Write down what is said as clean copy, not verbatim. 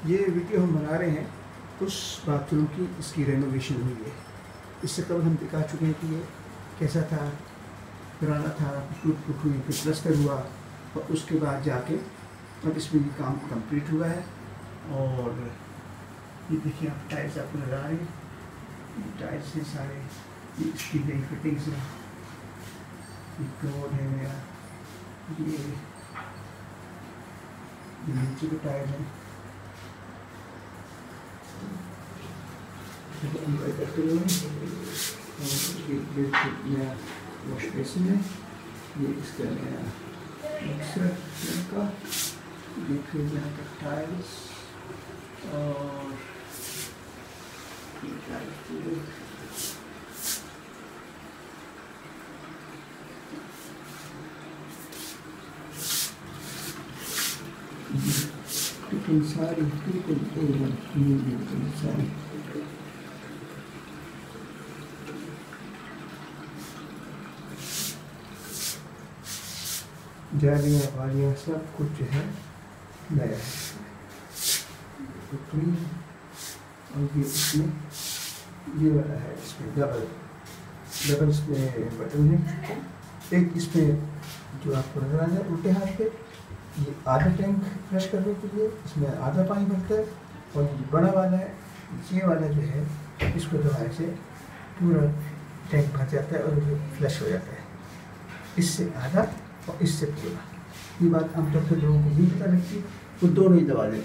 ये वीडियो हम बना रहे हैं उस बाथरूम की, इसकी रेनोवेशन हुई है। इससे कबल हम दिखा चुके हैं कि ये कैसा था, पुराना था, टूट फूट हुई, फिर प्लस्तर हुआ और उसके बाद जाके अब इसमें ये काम कंप्लीट हुआ है। और ये देखिए आप टाइल्स आपको नजर आ रही हैं, टाइल्स हैं सारे, ये इसकी नई फिटिंग्स है, कमोड है मेरा, ये नीचे के टाइल है, नया वॉश बेसिन है, ये इसका नया मिक्सर का, ये फिर यहाँ का टाइल्स और ये टाइल्स लेकिन सारी बिल्कुल सारी जालियाँ वालियाँ सब कुछ जो है नया है। और ये इसमें ये वाला है, इसमें डबल इसमें बटन है। एक इसमें जो आपको नजर आ जाए उल्टे हाथ पे, ये आधा टैंक फ्लश करने के लिए, इसमें आधा पानी भरता है। और ये बड़ा वाला है, ये वाला जो है इसको दबाने से पूरा टैंक भर जाता है और फ्लश हो जाता है, इससे आधा और इससे पूरा। ये बात आमतौर पर लोगों को नहीं पता लगती, वो दोनों ही दबा देते हैं।